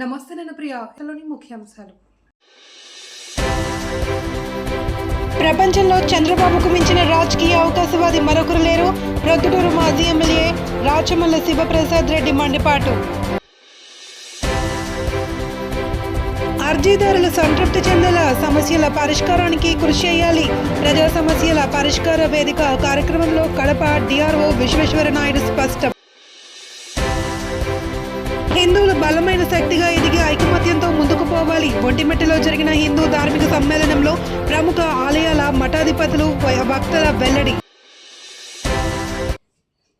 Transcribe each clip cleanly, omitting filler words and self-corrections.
నమస్తే నేను ప్రియాలోని ముఖ్యాంశాలు. ప్రపంచంలో చంద్రబాబుకు మించిన రాజకీయ అవకాశవాది మరొకరు లేరు. ప్రొద్దుటూరు మాజీ ఎమ్మెల్యే రాచమల్ల శివప్రసాద్ రెడ్డి మండిపాటు. అర్జీదారులు సంతృప్తి చెందేలా సమస్యల పరిష్కారానికి కృషి చేయాలి. ప్రజా సమస్యల పరిష్కార వేదిక కార్యక్రమంలో కడప డిఆర్ఓ విశ్వేశ్వరనాయుడు స్పష్టం. హిందువులు బలమైన శక్తిగా ఎదిగి ఐకమత్యంతో ముందుకు పోవాలి. ఒంటిమిట్టలో జరిగిన హిందూ ధార్మిక సమ్మేళనంలో ప్రముఖ ఆలయాల మఠాధిపతులు భక్తుల వెల్లడి.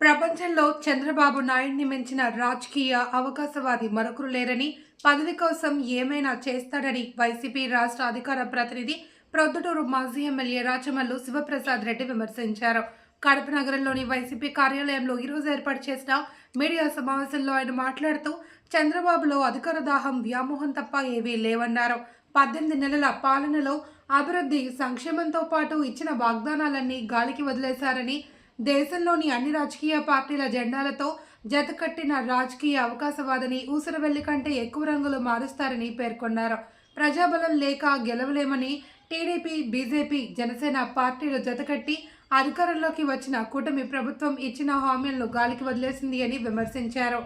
ప్రపంచంలో చంద్రబాబు నాయుడిని మించిన రాజకీయ అవకాశవాది మరొకరు లేరని, పదవి కోసం ఏమైనా చేస్తాడని వైసీపీ రాష్ట్ర అధికార ప్రతినిధి ప్రొద్దుటూరు మాజీ ఎమ్మెల్యే రాచమల్లు శివప్రసాద్ రెడ్డి విమర్శించారు. కడప నగరంలోని వైసీపీ కార్యాలయంలో ఈరోజు ఏర్పాటు చేసిన మీడియా సమావేశంలో ఆయన మాట్లాడుతూ చంద్రబాబులో అధికార దాహం, వ్యామోహం తప్ప ఏవీ లేవన్నారు. 18 నెలల పాలనలో అభివృద్ధి, సంక్షేమంతో పాటు ఇచ్చిన వాగ్దానాలన్నీ గాలికి వదిలేశారని, దేశంలోని అన్ని రాజకీయ పార్టీల జెండాలతో జతకట్టిన రాజకీయ అవకాశవాదిని ఊసరవెల్లి కంటే ఎక్కువ రంగులు మారుస్తారని పేర్కొన్నారు. ప్రజాబలం లేక గెలవలేమని టీడీపీ, బీజేపీ, జనసేన పార్టీలు జతకట్టి అధికారంలోకి వచ్చిన కూటమి ప్రభుత్వం ఇచ్చిన హామీలను గాలికి వదిలేసింది అని విమర్శించారు.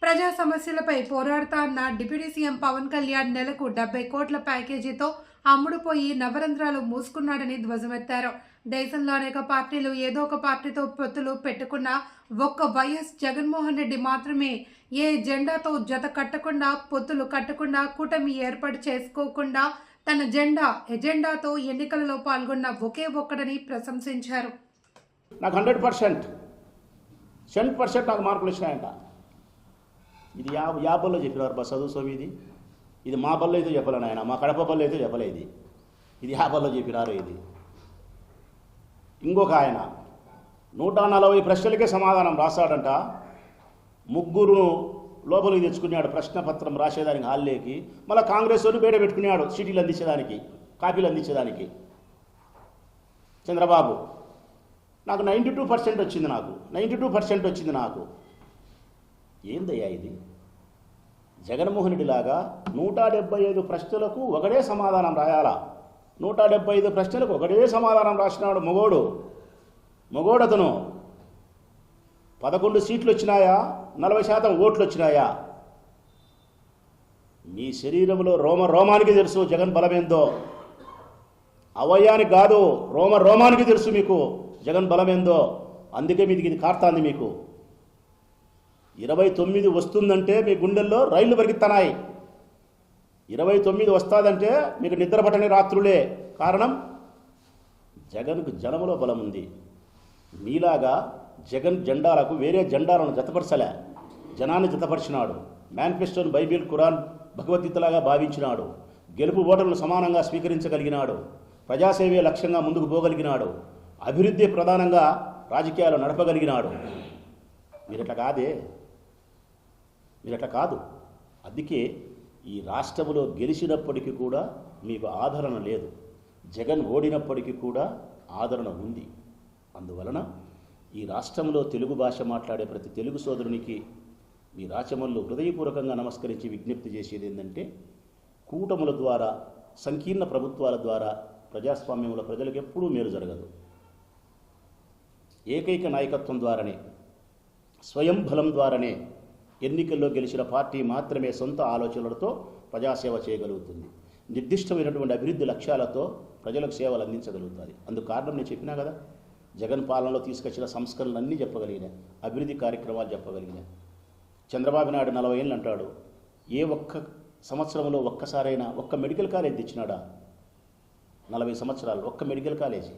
ప్రజా సమస్యలపై పోరాడుతా అన్న డిప్యూటీ సీఎం పవన్ కళ్యాణ్ నెలకు 70 కోట్ల ప్యాకేజీతో అమ్ముడుపోయి నవరంధ్రాలు మూసుకున్నాడని ధ్వజమెత్తారు. దేశంలో అనేక పార్టీలు ఏదో ఒక పార్టీతో పొత్తులు పెట్టుకున్న ఒక్క వైఎస్ జగన్మోహన్ రెడ్డి మాత్రమే ఏ జెండాతో జత కట్టకుండా, పొత్తులు కట్టకుండా, కూటమి ఏర్పాటు చేసుకోకుండా తన ఎజెండాతో ఎన్నికలలో పాల్గొన్న ఒకే ఒక్కడని ప్రశంసించారు. నాకు 100% నాకు మార్కులు వచ్చినాయంట. ఇది యాభైలో చెప్పినారు బస్ చదువు సోమి. ఇది మా బల్లో అయితే చెప్పలేను ఆయన, మా కడప బల్లో అయితే చెప్పలేదు. ఇది 50లో చెప్పినారు. ఇది ఇంకొక ఆయన 140 ప్రశ్నలకే సమాధానం రాస్తాడంట. 3 లోపలికి తెచ్చుకున్నాడు ప్రశ్నపత్రం రాసేదానికి హాల్లోకి. మళ్ళీ కాంగ్రెస్ వాళ్ళు బయట పెట్టుకున్నాడు సీటీలు అందించేదానికి, కాపీలు అందించేదానికి. చంద్రబాబు నాకు 92% వచ్చింది. 92% వచ్చింది నాకు. ఏందయ్యా ఇది? జగన్మోహన్ రెడ్డి లాగా 175 ప్రశ్నలకు ఒకడే సమాధానం రాయాలా? 175 ప్రశ్నలకు ఒకటే సమాధానం రాసినాడు మొగోడతను. 11 సీట్లు వచ్చినాయా? 40% ఓట్లు వచ్చినాయా? మీ శరీరంలో రోమానికి తెలుసు జగన్ బలమేందో. అవయానికి కాదు, రోమానికి తెలుసు మీకు జగన్ బలమేందో. అందుకే మీది ఇది కార్తాంది. మీకు 29 వస్తుందంటే మీ గుండెల్లో రైళ్లు పరిగెత్తనాయి. 29 వస్తుందంటే మీకు నిద్ర పట్టని రాత్రులే. కారణం జగన్కు జనములో బలం ఉంది. మీలాగా జగన్ జెండాలకు వేరే జెండాలను జతపరచలే, జనాన్ని జతపరిచినాడు. మేనిఫెస్టోను బైబిల్, ఖురాన్, భగవద్గీతలాగా భావించినాడు. గెలుపు ఓటర్లను సమానంగా స్వీకరించగలిగినాడు. ప్రజాసేవే లక్ష్యంగా ముందుకు పోగలిగినాడు. అభివృద్ధి ప్రధానంగా రాజకీయాలు నడపగలిగినాడు. మీరట్లా కాదు. అందుకే ఈ రాష్ట్రంలో గెలిచినప్పటికీ కూడా మీకు ఆదరణ లేదు. జగన్ ఓడినప్పటికీ కూడా ఆదరణ ఉంది. అందువలన ఈ రాష్ట్రంలో తెలుగు భాష మాట్లాడే ప్రతి తెలుగు సోదరునికి మీ రాచమల్లు హృదయపూర్వకంగా నమస్కరించి విజ్ఞప్తి చేసేది ఏంటంటే, కూటముల ద్వారా, సంకీర్ణ ప్రభుత్వాల ద్వారా ప్రజాస్వామ్యంలో ప్రజలకు ఎప్పుడూ మేలు జరగదు. ఏకైక నాయకత్వం ద్వారానే, స్వయం బలం ద్వారానే ఎన్నికల్లో గెలిచిన పార్టీ మాత్రమే సొంత ఆలోచనలతో ప్రజాసేవ చేయగలుగుతుంది. నిర్దిష్టమైనటువంటి అభివృద్ధి లక్ష్యాలతో ప్రజలకు సేవలు అందించగలుగుతుంది. అందుకు కారణం నేను చెప్పినా కదా, జగన్ పాలనలో తీసుకొచ్చిన సంస్కరణలన్నీ చెప్పగలిగినాయి, అభివృద్ధి కార్యక్రమాలు చెప్పగలిగినాయి. చంద్రబాబు నాయుడు 40 ఏళ్ళు అంటాడు. ఏ ఒక్క సంవత్సరంలో ఒక్కసారైనా ఒక్క మెడికల్ కాలేజ్ తెచ్చినాడా? 40 సంవత్సరాలు ఒక్క మెడికల్ కాలేజీ.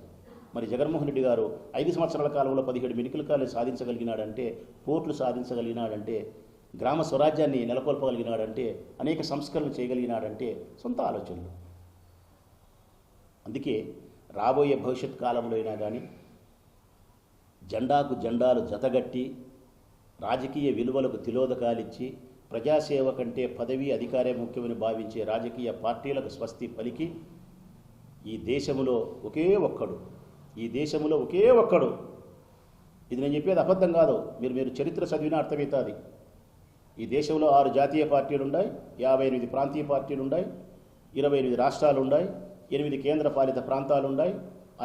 మరి జగన్మోహన్ రెడ్డి గారు 5 సంవత్సరాల కాలంలో 17 మెడికల్ కాలేజ్ సాధించగలిగినాడంటే, పోర్టులు సాధించగలిగినాడంటే, గ్రామ స్వరాజ్యాన్ని నెలకొల్పగలిగినాడంటే, అనేక సంస్కరణలు చేయగలిగినాడంటే సొంత ఆలోచనలు. అందుకే రాబోయే భవిష్యత్ కాలంలో అయినా కానీ జెండాకు జెండాలు జతగట్టి, రాజకీయ విలువలకు తిలోదకాలిచ్చి, ప్రజాసేవ కంటే పదవి, అధికారే ముఖ్యమని భావించే రాజకీయ పార్టీలకు స్వస్తి పలికి, ఈ దేశంలో ఒకే ఒక్కడు ఇది నేను చెప్పేది అబద్ధం కాదు. మీరు చరిత్ర చదివిన అర్థమవుతుంది. ఈ దేశంలో 6 జాతీయ పార్టీలు ఉన్నాయి, 58 ప్రాంతీయ పార్టీలు ఉన్నాయి, 28 రాష్ట్రాలు ఉన్నాయి, 8 కేంద్ర పాలిత ప్రాంతాలు ఉన్నాయి.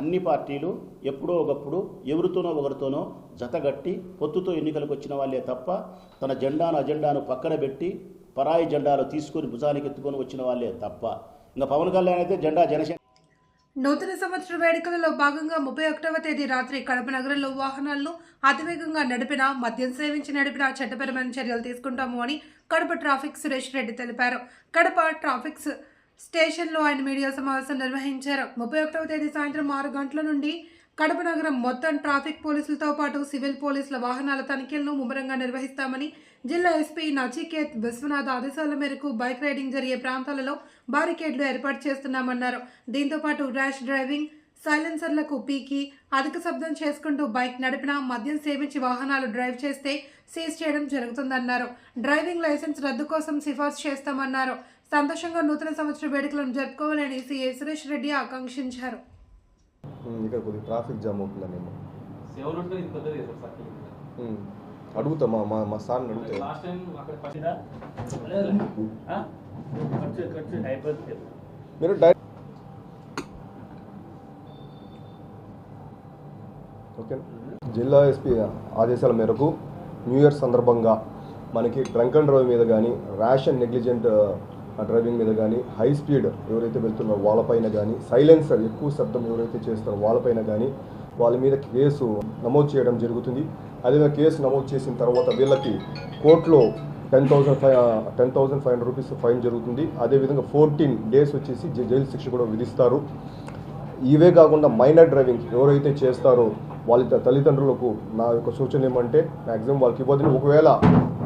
అన్ని పార్టీలు ఎప్పుడో ఒకప్పుడు ఎవరితోనో ఒకరితోనో జతగట్టి పొత్తుతో ఎన్నికలకు వచ్చిన వాళ్ళే తప్ప తన అజెండాను పక్కన పెట్టి పరాయి జెండాలు తీసుకొని భుజానికి ఎత్తుకొని వచ్చిన వాళ్ళే తప్ప. ఇంకా పవన్ కళ్యాణ్ అయితే జనసేన. నూతన సంవత్సర వేడుకలలో భాగంగా 31వ తేదీ రాత్రి కడప నగరంలో వాహనాలను అతివేగంగా నడిపినా, మద్యం సేవించి నడిపినా చట్టపరమైన చర్యలు తీసుకుంటాము అని కడప ట్రాఫిక్ సురేష్ రెడ్డి తెలిపారు. కడప ట్రాఫిక్ స్టేషన్లో ఆయన మీడియా సమావేశం నిర్వహించారు. 31వ తేదీ సాయంత్రం 6 గంటల నుండి కడప నగరం మొత్తం ట్రాఫిక్ పోలీసులతో పాటు సివిల్ పోలీసుల వాహనాల తనిఖీలను ముమ్మరంగా నిర్వహిస్తామని జిల్లా ఎస్పీ నచికేత్ విశ్వనాథ్ ఆదేశాల మేరకు బైక్ రైడింగ్ జరిగే ప్రాంతాలలో బారికేడ్లు ఏర్పాటు చేస్తున్నామన్నారు. దీంతో పాటు ర్యాష్ డ్రైవింగ్, సైలెన్సర్లకు పీకి అధిక శబ్దం చేసుకుంటూ బైక్ నడిపినా, మద్యం సేవించి వాహనాలు డ్రైవ్ చేస్తే సీజ్ చేయడం జరుగుతుందన్నారు. డ్రైవింగ్ లైసెన్స్ రద్దు కోసం సిఫార్సు చేస్తామన్నారు. సంతోషంగా నూతన సంవత్సర వేడుకలను జరుపుకోవాలని సీఐ సురేష్ రెడ్డి ఆకాంక్షించారు. ఇక్కడ కొద్దిగా ట్రాఫిక్ జామ్ అవుతుందనేమో అడుగుతా మా సార్ని అడుగుతా. మీరు ఓకే. జిల్లా ఎస్పీ ఆదేశాల మేరకు న్యూ ఇయర్ సందర్భంగా మనకి డ్రంక్ అండ్ డ్రైవ్ మీద కానీ, ర్యాష్ అండ్ నెగ్లిజెంట్ డ్రైవింగ్ మీద కానీ, హై స్పీడ్ ఎవరైతే వెళ్తున్నారో వాళ్ళపైన కానీ, సైలెన్సర్ ఎక్కువ శబ్దం ఎవరైతే చేస్తారో వాళ్ళపైన కానీ వాళ్ళ మీద కేసు నమోదు చేయడం జరుగుతుంది. అదేవిధంగా కేసు నమోదు చేసిన తర్వాత వీళ్ళకి కోర్టులో 10,500 రూపీస్ ఫైన్ జరుగుతుంది. అదేవిధంగా 14 days వచ్చేసి జైలు శిక్ష కూడా విధిస్తారు. ఇవే కాకుండా మైనర్ డ్రైవింగ్ ఎవరైతే చేస్తారో వాళ్ళ తల్లిదండ్రులకు నా యొక్క సూచన ఏమంటే మ్యాక్సిమం వాళ్ళకి ఇవ్వదని. ఒకవేళ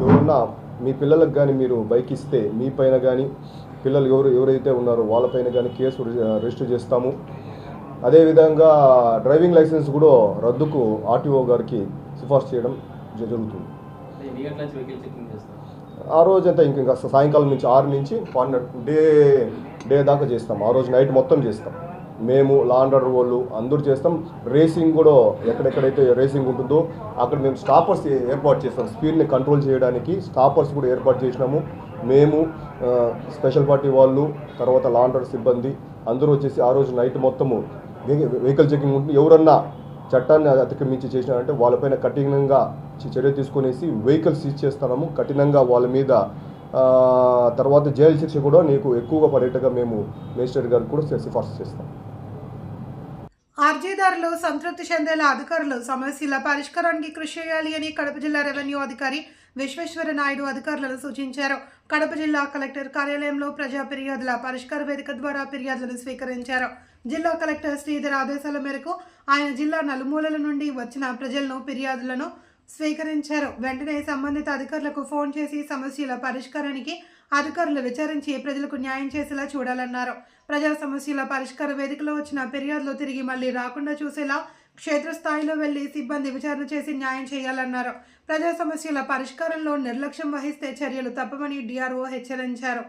ఎవరన్నా మీ పిల్లలకు కానీ మీరు బైక్ ఇస్తే మీ పైన కానీ, పిల్లలు ఎవరైతే ఉన్నారో వాళ్ళపైన కానీ కేసు రిజిస్టర్ చేస్తాము. అదేవిధంగా డ్రైవింగ్ లైసెన్స్ కూడా రద్దుకు ఆర్టీఓ గారికి సిఫార్సు చేయడం జరుగుతుంది. ఆ రోజు అంతా ఇంకా సాయంకాలం నుంచి 6 నుంచి 12 డే దాకా చేస్తాం. ఆ రోజు నైట్ మొత్తం చేస్తాం. మేము లా అండ్ ఆర్డర్ వాళ్ళు అందరూ చేస్తాం. రేసింగ్ కూడా ఎక్కడెక్కడైతే రేసింగ్ ఉంటుందో అక్కడ మేము స్టాపర్స్ ఏర్పాటు చేస్తాం. స్పీడ్ని కంట్రోల్ చేయడానికి స్టాపర్స్ కూడా ఏర్పాటు చేసినాము. మేము స్పెషల్ పార్టీ వాళ్ళు, తర్వాత లా అండ్ ఆర్డర్ సిబ్బంది అందరూ వచ్చేసి ఆ రోజు నైట్ మొత్తము వెహికల్ చెకింగ్ ఉంటుంది. ఎవరన్నా చట్టాన్ని అతిక్రమించి చేసినారంటే వాళ్ళపైన కఠినంగా చర్య తీసుకునేసి వెహికల్ సీజ్ చేస్తున్నాము. కఠినంగా వాళ్ళ మీద తర్వాత జైలు శిక్ష కూడా నీకు ఎక్కువగా పడేట్టుగా మేము మేజిస్ట్రేట్ గారికి కూడా సిఫార్సు చేస్తాం. అర్జీదారులు సంతృప్తి చెందేలా అధికారులు సమస్యల పరిష్కారానికి కృషి చేయాలి అని కడప జిల్లా రెవెన్యూ అధికారి విశ్వేశ్వర నాయుడు అధికారులను సూచించారు. కడప జిల్లా కలెక్టర్ కార్యాలయంలో ప్రజా ఫిర్యాదుల పరిష్కార వేదిక ద్వారా ఫిర్యాదులను స్వీకరించారు. జిల్లా కలెక్టర్ శ్రీధర్ ఆదేశాల మేరకు ఆయన జిల్లా నలుమూలల నుండి వచ్చిన ఫిర్యాదులను స్వీకరించారు. వెంటనే సంబంధిత అధికారులకు ఫోన్ చేసి సమస్యల పరిష్కారానికి అధికారులు విచారించి ప్రజలకు న్యాయం చేసేలా చూడాలన్నారు. ప్రజా సమస్యల పరిష్కార వేదికలో వచ్చిన ఫిర్యాదులు తిరిగి మళ్లీ రాకుండా చూసేలా క్షేత్రస్థాయిలో వెళ్లి సిబ్బంది విచారణ చేసి న్యాయం చేయాలన్నారు. ప్రజా సమస్యల పరిష్కారంలో నిర్లక్ష్యం వహిస్తే చర్యలు తప్పవని డిఆర్ఓ హెచ్చరించారు.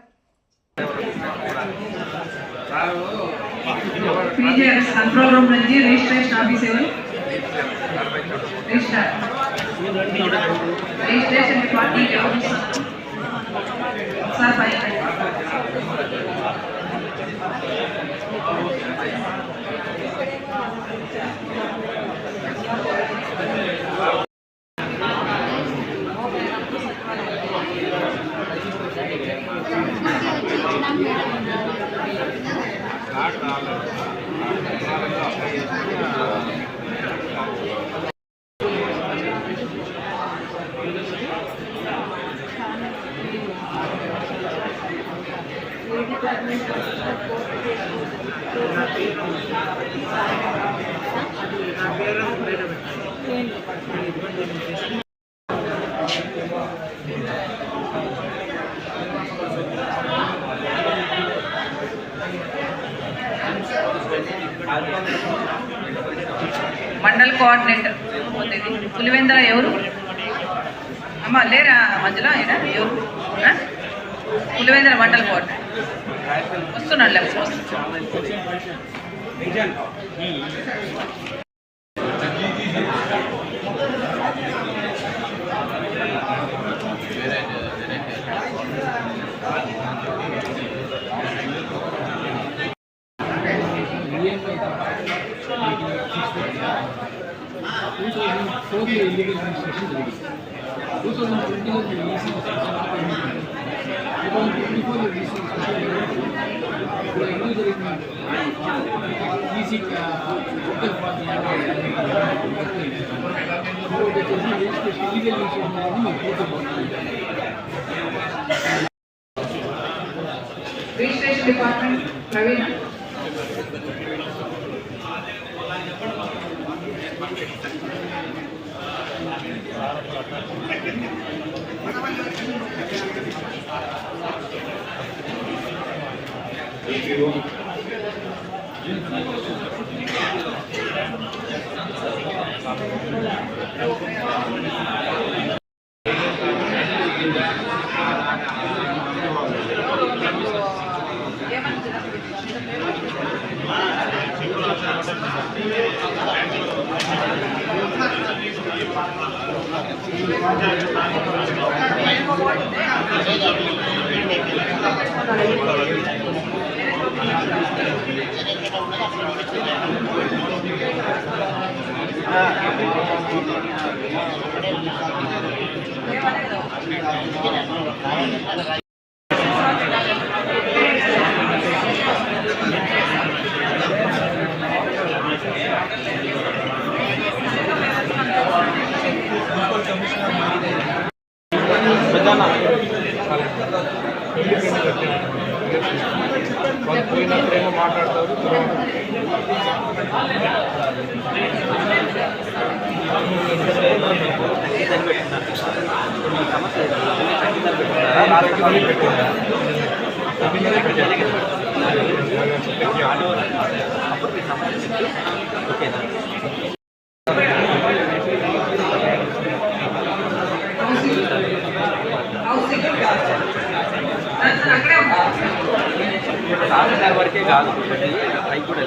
కంట్రోల్ రూమ్ నుంచి registration officer registration department sir పై మండల్ కోఆర్డినేటర్ పులివెందుల ఎవరు అమ్మ లేరా మధ్యలో అయినా ఎవరు పులివెందుల మండల్ కోఆర్డినేటర్ వస్తున్నాడు తర్వాత ఇల్లీగల్ రిజిస్ట్రేషన్ జరిగింది. 2020లో ఈసీ 2024 రిజిస్ట్రేషన్ ఇప్పుడు ఎందుకు జరిగింది? EC local party registration illegal registration అనేది మీకు పూర్తి రిజిస్ట్రేషన్ డిపార్ట్మెంట్ ప్రవీణ. వరకే కాదు పైకి కూడా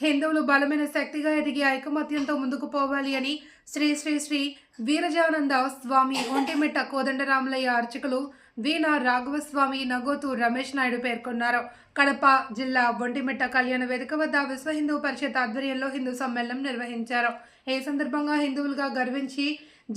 హిందువులు బలమైన శక్తిగా ఎదిగి ఐకమత్యంతో ముందుకు పోవాలి అని శ్రీ శ్రీ శ్రీ వీరజానంద స్వామి ఒంటిమిట్ట కోదండరామలయ్య అర్చకులు వీణ రాఘవస్వామి నగోతు రమేష్ నాయుడు పేర్కొన్నారు. కడప జిల్లా ఒంటిమిట్ట కళ్యాణ వేదిక వద్ద విశ్వ హిందూ పరిషత్ ఆధ్వర్యంలో హిందూ సమ్మేళనం నిర్వహించారు. ఈ సందర్భంగా హిందువులుగా గర్వించి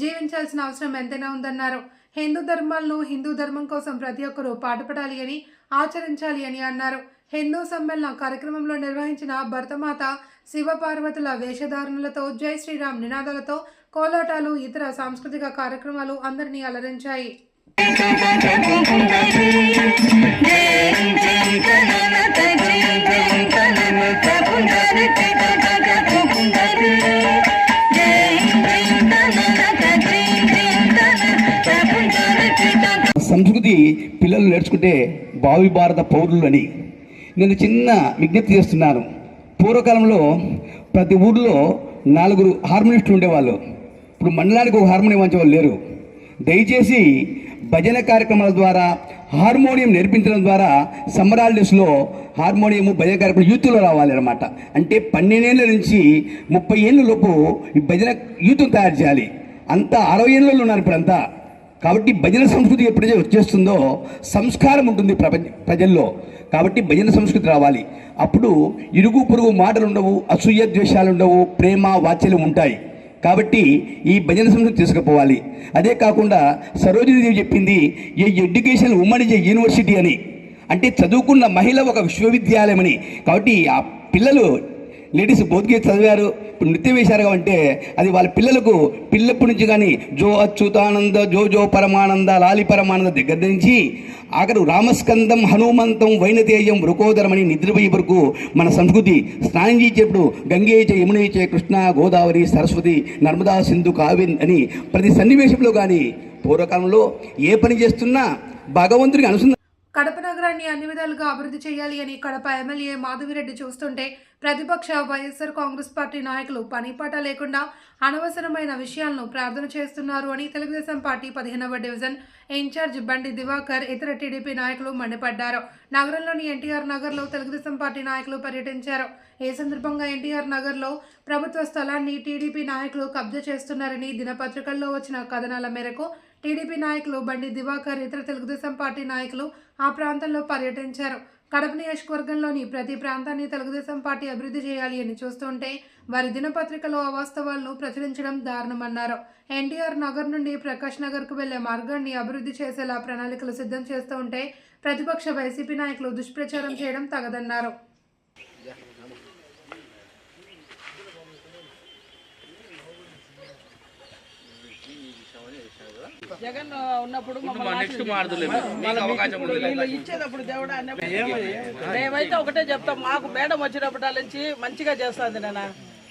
జీవించాల్సిన అవసరం ఎంతైనా ఉందన్నారు. హిందూ ధర్మాలను హిందూ ధర్మం కోసం ప్రతి ఒక్కరూ పాటుపడాలి అని ఆచరించాలి అని అన్నారు. హిందూ సమ్మేళన కార్యక్రమంలో నిర్వహించిన భరతమాత శివపార్వతుల వేషధారణలతో జై శ్రీరామ్ నినాదాలతో కోలాటాలు ఇతర సాంస్కృతిక కార్యక్రమాలు అందరినీ అలరించాయి. సంస్కృతి పిల్లలు నేర్చుకుంటే భావి భారత పౌరులు అని నేను చిన్న విజ్ఞప్తి చేస్తున్నాను. పూర్వకాలంలో ప్రతి ఊర్లో 4 హార్మోనిస్టులు ఉండేవాళ్ళు. ఇప్పుడు మండలానికి ఒక హార్మోనియం వంచేవాళ్ళు లేరు. దయచేసి భజన కార్యక్రమాల ద్వారా హార్మోనియం నేర్పించడం ద్వారా సమ్మర్ హాలిడేస్లో హార్మోనియము భజన కార్యక్రమం యూత్లో రావాలి అన్నమాట. అంటే 12 ఏళ్ళ నుంచి 30 ఏళ్ళ లోపు ఈ భజన యూత్ను తయారు చేయాలి. అంతా 60 ఏళ్ళలో ఉన్నారు ఇప్పుడంతా. కాబట్టి భజన సంస్కృతి ఎప్పుడైతే వచ్చేస్తుందో సంస్కారం ఉంటుంది ప్రజల్లో. కాబట్టి భజన సంస్కృతి రావాలి. అప్పుడు ఇరుగు పొరుగు మాటలు ఉండవు, అసూయ ద్వేషాలు ఉండవు, ప్రేమ వాత్సల్యం ఉంటాయి. కాబట్టి ఈ భజన సంస్కృతి తీసుకుపోవాలి. అదే కాకుండా సరోజినీదేవి చెప్పింది a education women is a university అని, అంటే చదువుకున్న మహిళ ఒక విశ్వవిద్యాలయం అని. కాబట్టి ఆ పిల్లలు లేడీస్ భౌతికత చదివారు, ఇప్పుడు నృత్యం వేశారు అంటే అది వాళ్ళ పిల్లలకు పిల్లప్పటి నుంచి కానీ జో అచ్యుతానంద జో జో పరమానంద లాలి పరమానంద దగ్గర నుంచి ఆఖరు రామస్కందం హనుమంతం వైనతేయం వృకోదరం అని నిద్రపోయే వరకు మన సంస్కృతి. స్నానం చేసేప్పుడు గంగేచ యమునేచ కృష్ణ గోదావరి సరస్వతి నర్మదా సింధు కావేరి అని ప్రతి సన్నివేశంలో కానీ పూర్వకాలంలో ఏ పని చేస్తున్నా భగవంతుడికి అనుసంధానం. కడప నగరాన్ని అన్ని విధాలుగా అభివృద్ధి చేయాలి అని కడప ఎమ్మెల్యే మాధవిరెడ్డి చూస్తుంటే ప్రతిపక్ష వైఎస్ఆర్ కాంగ్రెస్ పార్టీ నాయకులు పనిపాట లేకుండా అనవసరమైన విషయాలను ప్రార్థన చేస్తున్నారు అని తెలుగుదేశం పార్టీ 15వ డివిజన్ ఇన్ఛార్జ్ బండి దివాకర్ ఇతర టీడీపీ నాయకులు మండిపడ్డారు. నగరంలోని ఎన్టీఆర్ నగర్లో తెలుగుదేశం పార్టీ నాయకులు పర్యటించారు. ఈ సందర్భంగా ఎన్టీఆర్ నగర్లో ప్రభుత్వ స్థలాన్ని టీడీపీ నాయకులు కబ్జా చేస్తున్నారని దినపత్రికల్లో వచ్చిన కథనాల మేరకు టీడీపీ నాయకులు బండి దివాకర్ ఇతర తెలుగుదేశం పార్టీ నాయకులు ఆ ప్రాంతంలో పర్యటించారు. కడప నియోజకవర్గంలోని ప్రతి ప్రాంతాన్ని తెలుగుదేశం పార్టీ అభివృద్ధి చేయాలి అని చూస్తుంటే వారి దినపత్రికలో అవాస్తవాలను ప్రచురించడం దారుణమన్నారు. ఎన్టీఆర్ నగర్ నుండి ప్రకాష్ నగర్కు వెళ్లే మార్గాన్ని అభివృద్ధి చేసేలా ప్రణాళికలు సిద్ధం చేస్తూ ఉంటే ప్రతిపక్ష వైసీపీ నాయకులు దుష్ప్రచారం చేయడం తగదన్నారు. జగన్ ఉన్నప్పుడు ఇచ్చేటప్పుడు దేవుడు మేమైతే ఒకటే చెప్తాం, మాకు మేడం వచ్చినప్పటి నుంచి మంచిగా చేస్తుంది. నేను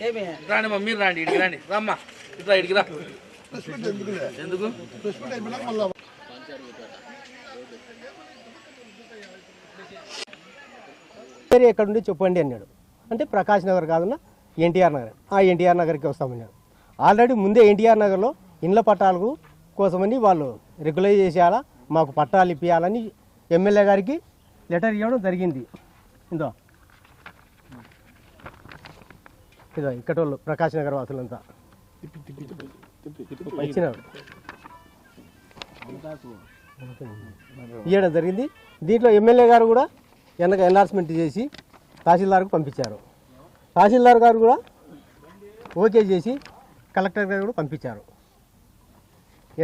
ఏమి రాండి మా మీరు రాండి, ఇడికి రండి, రమ్మా ఇట్లా ఇడికి రా. ఎందుకు ఎక్కడ నుండి చెప్పండి అన్నాడు. అంటే ప్రకాష్ నగర్ కాదన్నా ఎన్టీఆర్ నగర్. ఎన్టీఆర్ నగర్కి వస్తామన్నాడు. ఆల్రెడీ ముందే ఎన్టీఆర్ నగర్లో ఇండ్ల పట్టాలకు కోసమని వాళ్ళు రెగ్యులైజ్ చేసేయాలా, మాకు పట్టాలు ఇప్పించాలని ఎమ్మెల్యే గారికి లెటర్ ఇవ్వడం జరిగింది. ఇదో ఇక్కడ వాళ్ళు ప్రకాష్ నగర్ వాసులంతా ఇచ్చినారు, ఇవ్వడం జరిగింది. దీంట్లో ఎమ్మెల్యే గారు కూడా వెనక ఎన్లార్స్మెంట్ చేసి తహసీల్దార్కు పంపించారు. తహసీల్దార్ గారు కూడా ఓకే చేసి కలెక్టర్ గారు కూడా పంపించారు.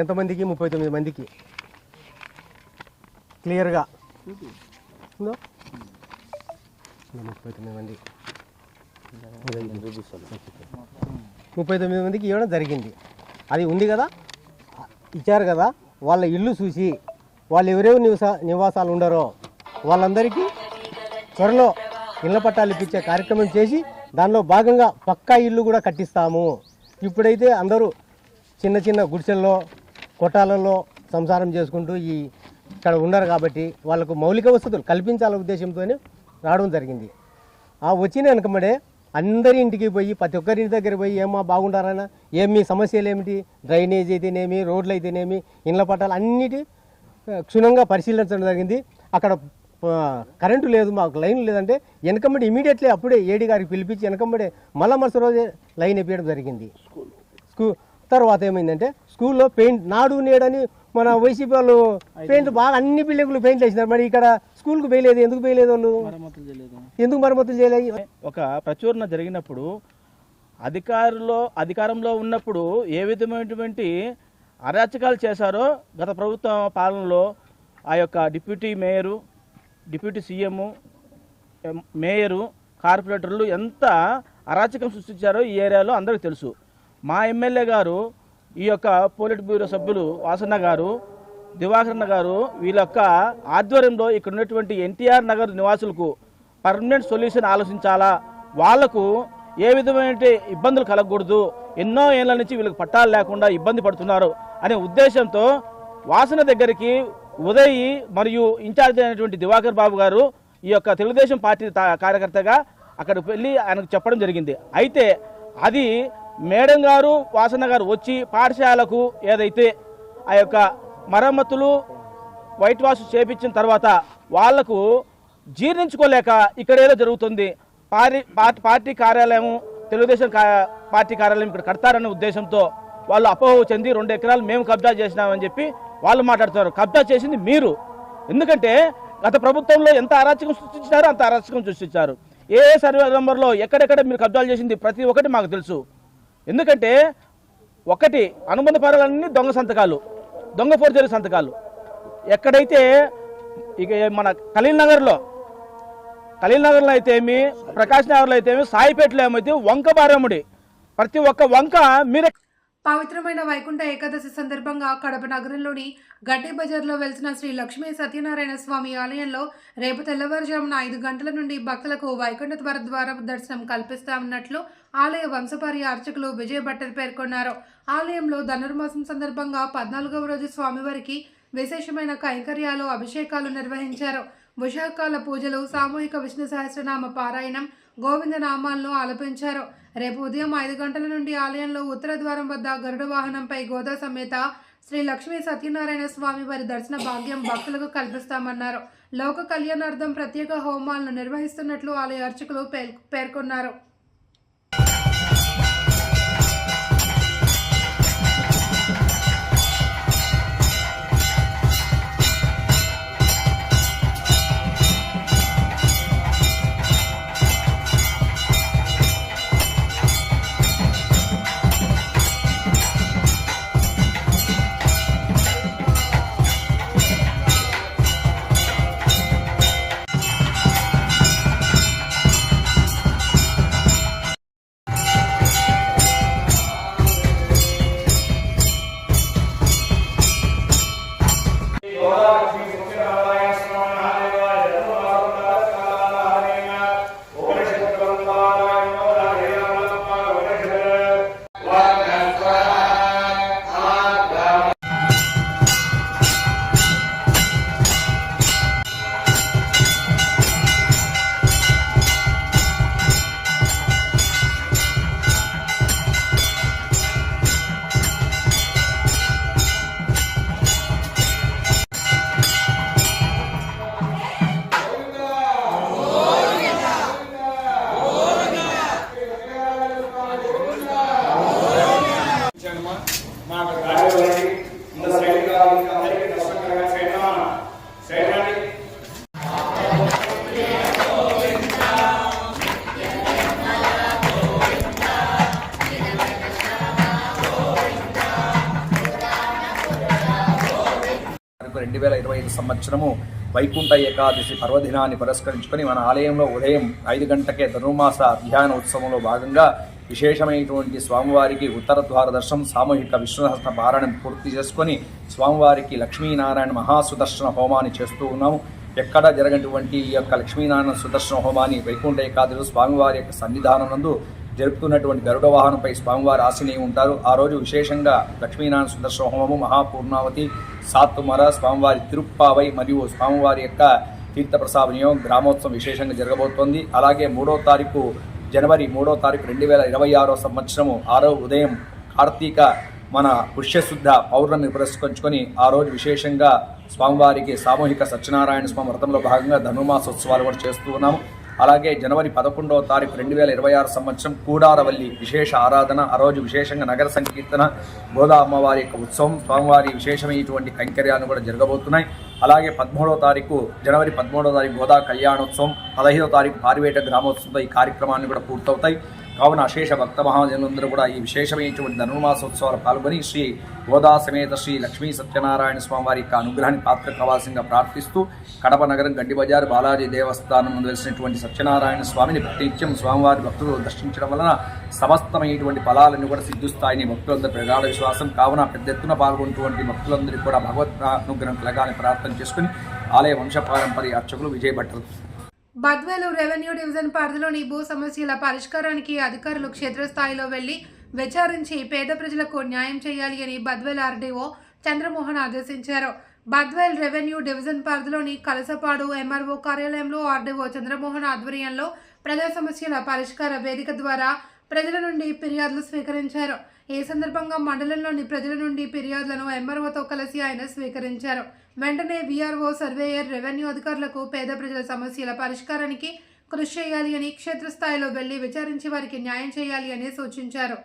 ఎంతమందికి? 39 మందికి క్లియర్గా 39 మంది 39 మందికి ఇవ్వడం జరిగింది. అది ఉంది కదా, ఇచ్చారు కదా. వాళ్ళ ఇల్లు చూసి వాళ్ళు ఎవరెవరు నివాసాలు ఉండరో వాళ్ళందరికీ త్వరలో ఇళ్ల పట్టాలు ఇప్పించే కార్యక్రమం చేసి దానిలో భాగంగా పక్కా ఇల్లు కూడా కట్టిస్తాము. ఇప్పుడైతే అందరూ చిన్న చిన్న గుడిసెల్లో కొట్టాలలో సంసారం చేసుకుంటూ ఇక్కడ ఉన్నారు కాబట్టి వాళ్ళకు మౌలిక వసతులు కల్పించాలనే ఉద్దేశంతోనే రావడం జరిగింది. ఆ వచ్చిన వెనకమడే అందరి ఇంటికి పోయి ప్రతి ఒక్కరి ఇంటి దగ్గర పోయి ఏమా బాగుండారన్నా, ఏమి సమస్యలు ఏమిటి, డ్రైనేజ్ అయితేనేమి, రోడ్లు అయితేనేమి, ఇండ్ల పట్టాలు అన్నిటి క్షుణ్ణంగా పరిశీలించడం జరిగింది. అక్కడ కరెంటు లేదు, మాకు లైన్ లేదంటే వెనకమ్మడి ఇమీడియట్లీ అప్పుడే ఏడీ గారికి పిలిపించి వెనకమ్మడే మళ్ళా మరుసటి రోజే లైన్ వేయడం జరిగింది. తర్వాత ఏమైందంటే స్కూల్లో పెయింట్ నాడు నేడని మన వైసీపీ వాళ్ళు పెయింట్ బాగా అన్ని బిల్డింగ్లు పెయింట్ వేసినారు. మరి ఇక్కడ స్కూల్కి వేయలేదు, ఎందుకు వేయలేదు? వాళ్ళు ఎందుకు మరమ్మతులు చేయలేదు? ఒక ప్రచురణ జరిగినప్పుడు అధికారంలో ఉన్నప్పుడు ఏ విధమైనటువంటి అరాచకాలు చేశారో గత ప్రభుత్వ పాలనలో ఆ యొక్క deputy mayor, deputy CM, mayor, కార్పొరేటర్లు ఎంత అరాచకం సృష్టించారో ఈ ఏరియాలో అందరికీ తెలుసు. మా ఎమ్మెల్యే గారు, ఈ యొక్క పోలిట్ బ్యూరో సభ్యులు వాసన్న గారు, దివాకరణ గారు వీళ్ళ యొక్క ఆధ్వర్యంలో ఇక్కడ ఉన్నటువంటి ఎన్టీఆర్ నగర్ నివాసులకు పర్మనెంట్ సొల్యూషన్ ఆలోచించాలా, వాళ్లకు ఏ విధమైన ఇబ్బందులు కలగకూడదు, ఎన్నో ఏళ్ల నుంచి వీళ్ళకి పట్టాలు లేకుండా ఇబ్బంది పడుతున్నారు అనే ఉద్దేశంతో వాసన దగ్గరికి ఉదయ్ మరియు ఇన్ఛార్జ్ అయినటువంటి దివాకర్ బాబు గారు ఈ యొక్క తెలుగుదేశం పార్టీ కార్యకర్తగా అక్కడికి వెళ్ళి ఆయనకు చెప్పడం జరిగింది. అయితే అది మేడం గారు, వాసన గారు వచ్చి పాఠశాలకు ఏదైతే ఆ యొక్క మరమ్మతులు వైట్ వాష్ చేపించిన తర్వాత వాళ్లకు జీర్ణించుకోలేక ఇక్కడేదో జరుగుతుంది, పార్టీ కార్యాలయం, తెలుగుదేశం పార్టీ కార్యాలయం ఇక్కడ కడతారనే ఉద్దేశంతో వాళ్ళు అపోహ చెంది 2 ఎకరాలు మేము కబ్జా చేసినామని చెప్పి వాళ్ళు మాట్లాడుతున్నారు. కబ్జా చేసింది మీరు. ఎందుకంటే గత ప్రభుత్వంలో ఎంత అరాచకం సృష్టించారో అంత అరాచకం సృష్టించారు. ఏ సర్వే నెంబర్లో ఎక్కడెక్కడ మీరు కబ్జాలు చేసింది ప్రతి ఒక్కటి మాకు తెలుసు. ఎందుకంటే ఒకటి అనుబంధ పరాలన్నీ దొంగ సంతకాలు, దొంగ ఫోర్జరీ సంతకాలు. ఎక్కడైతే ఇక మన ఖలీల్ నగర్లో అయితే ఏమి, ప్రకాష్ నగర్లో అయితే ఏమి, సాయిపేటలో ఏమైతే వంక బారముడి ప్రతి ఒక్క వంక మీరే. పవిత్రమైన వైకుంఠ ఏకాదశి సందర్భంగా కడప నగరంలోని గడ్డి బజార్లో వెలిసిన శ్రీ లక్ష్మీ సత్యనారాయణ స్వామి ఆలయంలో రేపు తెల్లవారుజామున 5 గంటల నుండి భక్తులకు వైకుంఠ ద్వార దర్శనం కల్పిస్తామన్నట్లు ఆలయ వంశపార్య అర్చకులు విజయ్ భట్టర్ పేర్కొన్నారు. ఆలయంలో ధనుర్మాసం సందర్భంగా 14వ రోజు స్వామివారికి విశేషమైన కైంకర్యాలు, అభిషేకాలు నిర్వహించారు. ఉషాకాల పూజలు, సామూహిక విష్ణు సహస్రనామ పారాయణం, గోవింద నామాలను ఆలపించారు. రేపు ఉదయం 5 గంటల నుండి ఆలయంలో ఉత్తర ద్వారం వద్ద గరుడ వాహనంపై గోదా సమేత శ్రీ లక్ష్మీ సత్యనారాయణ స్వామి వారి దర్శన భాగ్యం భక్తులకు కల్పిస్తామన్నారు. లోక కళ్యాణార్థం ప్రత్యేక హోమాలను నిర్వహిస్తున్నట్లు ఆలయ అర్చకులు పేర్కొన్నారు. సంవత్సరము వైకుంఠ ఏకాదశి పర్వదినాన్ని పురస్కరించుకొని మన ఆలయంలో ఉదయం 5 గంటకే ధనుర్మాస ధ్యాన ఉత్సవంలో భాగంగా విశేషమైనటువంటి స్వామివారికి ఉత్తర ద్వార దర్శనం, సామూహిక విష్ణు సహస్ర పారాయణం పూర్తి చేసుకొని స్వామివారికి లక్ష్మీనారాయణ మహాసుదర్శన హోమాన్ని చేస్తూ ఉన్నాము. ఎక్కడ జరగనటువంటి ఈ యొక్క లక్ష్మీనారాయణ సుదర్శన హోమాన్ని వైకుంఠ ఏకాదశి స్వామివారి యొక్క సన్నిధానం నందు జరుపుతున్నటువంటి గరుడ వాహనంపై స్వామివారి ఆశీనై ఉంటారు. ఆ రోజు విశేషంగా లక్ష్మీనారాయణ సుదర్శన హోమము, మహాపూర్ణావతి, సాత్తుమర, స్వామివారి తిరుప్పావై మరియు స్వామివారి యొక్క తీర్థప్రసాద వినియోగం, గ్రామోత్సవం విశేషంగా జరగబోతోంది. అలాగే 3వ తారీఖు జనవరి 2026 సంవత్సరము 6వ ఉదయం కార్తీక మన పుష్యశుద్ధ పౌర్ణమిని పురస్కరించుకొని ఆ రోజు విశేషంగా స్వామివారికి సామూహిక సత్యనారాయణ స్వామి వ్రతంలో భాగంగా ధనుర్మాసోత్సవాలు కూడా చేస్తూ ఉన్నాము. అలాగే జనవరి 11వ తారీఖు 2026 సంవత్సరం కూడారవల్లి విశేష ఆరాధన, ఆ రోజు విశేషంగా నగర సంకీర్తన, గోదా అమ్మవారి యొక్క ఉత్సవం, స్వామివారి విశేషమైనటువంటి కైంకర్యాలను కూడా జరగబోతున్నాయి. అలాగే 13వ తారీఖు జనవరి 13వ తారీఖు గోదా కళ్యాణోత్సవం, 15వ తారీఖు పారివేట గ్రామోత్సవంతో ఈ కార్యక్రమాన్ని కూడా పూర్తవుతాయి. కావున అశేష భక్త మహాజనులందరూ కూడా ఈ విశేషమైనటువంటి ధనుర్మాసోత్సవాలు పాల్గొని శ్రీ గోదా సమేత శ్రీ లక్ష్మీ సత్యనారాయణ స్వామి వారి యొక్క అనుగ్రహాన్ని పాత్ర కావాల్సిందిగా ప్రార్థిస్తూ కడప నగరం గండి బజార్ బాలాజీ దేవస్థానం ముందు వెలిసినటువంటి సత్యనారాయణ స్వామిని ప్రతినిత్యం స్వామివారి భక్తులు దర్శించడం వలన సమస్తమైనటువంటి ఫలాలను కూడా సిద్ధిస్తాయని భక్తులందరూ ప్రగాఢ విశ్వాసం. కావున పెద్ద ఎత్తున పాల్గొన్నటువంటి భక్తులందరికీ కూడా భగవత్ అనుగ్రహం కలగాలని ప్రార్థన చేసుకుని ఆలయ వంశపారంపర్య అర్చకులు విజయభట్టర్. బద్వేలు రెవెన్యూ డివిజన్ పరిధిలోని భూ సమస్యల పరిష్కారానికి అధికారులు క్షేత్రస్థాయిలో వెళ్లి విచారించి పేద ప్రజలకు న్యాయం చేయాలి అని బద్వేల్ ఆర్డీఓ చంద్రమోహన్ ఆదేశించారు. బద్వేల్ రెవెన్యూ డివిజన్ పరిధిలోని కలసపాడు ఎంఆర్ఓ కార్యాలయంలో ఆర్డీఓ చంద్రమోహన్ ఆధ్వర్యంలో ప్రజా సమస్యల పరిష్కార వేదిక ద్వారా ప్రజల నుండి ఫిర్యాదులు స్వీకరించారు. ఈ సందర్భంగా మండలంలోని ప్రజల నుండి ఫిర్యాదులను ఎంఆర్ఓతో కలిసి ఆయన స్వీకరించారు. వెంటనే వీఆర్ఓ, సర్వేయర్, రెవెన్యూ అధికారులకు పేద ప్రజల సమస్యల పరిష్కారానికి కృషి చేయాలి అని, క్షేత్రస్థాయిలో వెళ్లి విచారించి వారికి న్యాయం చేయాలి అని సూచించారు.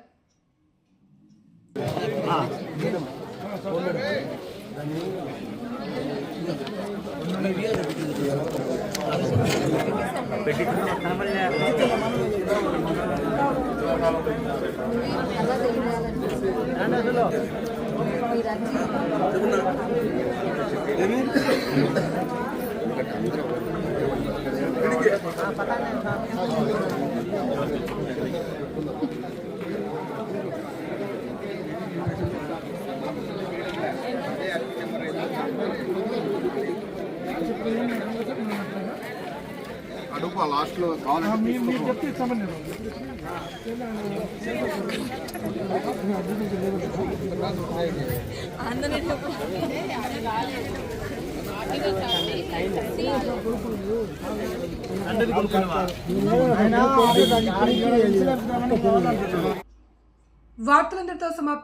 అడుగు లాస్ట్లో కావాలంటే వార్తలందరితో సమాప్తం.